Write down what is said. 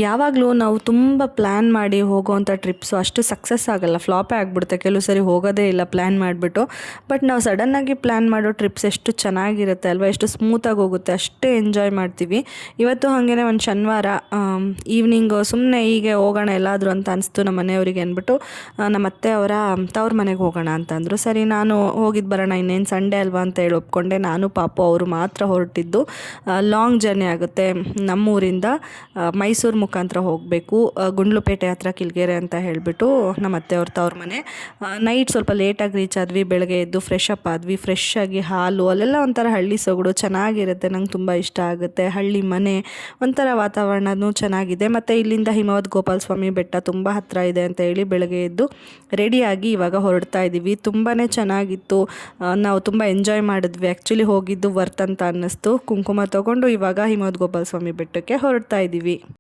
ಯಾವಾಗಲೂ ನಾವು ತುಂಬ ಪ್ಲ್ಯಾನ್ ಮಾಡಿ ಹೋಗೋವಂಥ ಟ್ರಿಪ್ಸು ಅಷ್ಟು ಸಕ್ಸಸ್ ಆಗಲ್ಲ, ಫ್ಲಾಪೇ ಆಗಿಬಿಡುತ್ತೆ ಕೆಲವು ಸರಿ, ಹೋಗೋದೇ ಇಲ್ಲ ಪ್ಲ್ಯಾನ್ ಮಾಡಿಬಿಟ್ಟು. ಬಟ್ ನಾವು ಸಡನ್ನಾಗಿ ಪ್ಲ್ಯಾನ್ ಮಾಡೋ ಟ್ರಿಪ್ಸ್ ಎಷ್ಟು ಚೆನ್ನಾಗಿರುತ್ತೆ ಅಲ್ವಾ, ಎಷ್ಟು ಸ್ಮೂತಾಗಿ ಹೋಗುತ್ತೆ, ಅಷ್ಟೇ ಎಂಜಾಯ್ ಮಾಡ್ತೀವಿ. ಇವತ್ತು ಹಾಗೇ ಒಂದು ಶನಿವಾರ ಈವ್ನಿಂಗು ಸುಮ್ಮನೆ ಹೀಗೆ ಹೋಗೋಣ ಎಲ್ಲಾದರೂ ಅಂತ ಅನಿಸ್ತು ನಮ್ಮ ಮನೆಯವರಿಗೆ ಅಂದ್ಬಿಟ್ಟು ನಮ್ಮ ಅತ್ತೆ ಅವರ ತವ್ರ ಮನೆಗೆ ಹೋಗೋಣ ಅಂತಂದರು. ಸರಿ ನಾನು ಹೋಗಿದ್ದು ಬರೋಣ, ಇನ್ನೇನು ಸಂಡೇ ಅಲ್ವಾ ಅಂತ ಹೇಳಿ ಒಪ್ಕೊಂಡೆ. ನಾನು ಪಾಪು ಅವರು ಮಾತ್ರ ಹೊರಟಿದ್ದು. ಲಾಂಗ್ ಜರ್ನಿ ಆಗುತ್ತೆ, ನಮ್ಮೂರಿಂದ ಮೈಸೂರು ಮುಖಾಂತರ ಹೋಗಬೇಕು, ಗುಂಡ್ಲುಪೇಟೆ ಹತ್ರ ಕಿಲ್ಗೆರೆ ಅಂತ ಹೇಳಿಬಿಟ್ಟು ನಮ್ಮ ಅತ್ತೆಯವ್ರ ತವ್ರ ಮನೆ. ನೈಟ್ ಸ್ವಲ್ಪ ಲೇಟಾಗಿ ರೀಚ್ ಆದ್ವಿ, ಬೆಳಗ್ಗೆ ಎದ್ದು ಫ್ರೆಶ್ ಅಪ್ ಆದ್ವಿ. ಫ್ರೆಶ್ ಆಗಿ ಹಾಲು ಅಲ್ಲೆಲ್ಲ ಒಂಥರ ಹಳ್ಳಿ ಸೊಗಡು ಚೆನ್ನಾಗಿರುತ್ತೆ, ನಂಗೆ ತುಂಬ ಇಷ್ಟ ಆಗುತ್ತೆ. ಹಳ್ಳಿ ಮನೆ ಒಂಥರ ವಾತಾವರಣನೂ ಚೆನ್ನಾಗಿದೆ. ಮತ್ತು ಇಲ್ಲಿಂದ ಹಿಮವದ್ ಗೋಪಾಲ ಸ್ವಾಮಿ ಬೆಟ್ಟ ತುಂಬ ಹತ್ತಿರ ಇದೆ ಅಂತ ಹೇಳಿ ಬೆಳಗ್ಗೆ ಎದ್ದು ರೆಡಿಯಾಗಿ ಇವಾಗ ಹೊರಡ್ತಾ ಇದ್ದೀವಿ. ತುಂಬಾ ಚೆನ್ನಾಗಿತ್ತು, ನಾವು ತುಂಬ ಎಂಜಾಯ್ ಮಾಡಿದ್ವಿ. ಆ್ಯಕ್ಚುಲಿ ಹೋಗಿದ್ದು ವರ್ತ್ ಅಂತ ಅನ್ನಿಸ್ತು. ಕುಂಕುಮ ತೊಗೊಂಡು ಇವಾಗ ಹಿಮವದ್ ಗೋಪಾಲ ಸ್ವಾಮಿ ಬೆಟ್ಟಕ್ಕೆ ಹೊರಡ್ತಾ ಇದ್ದೀವಿ.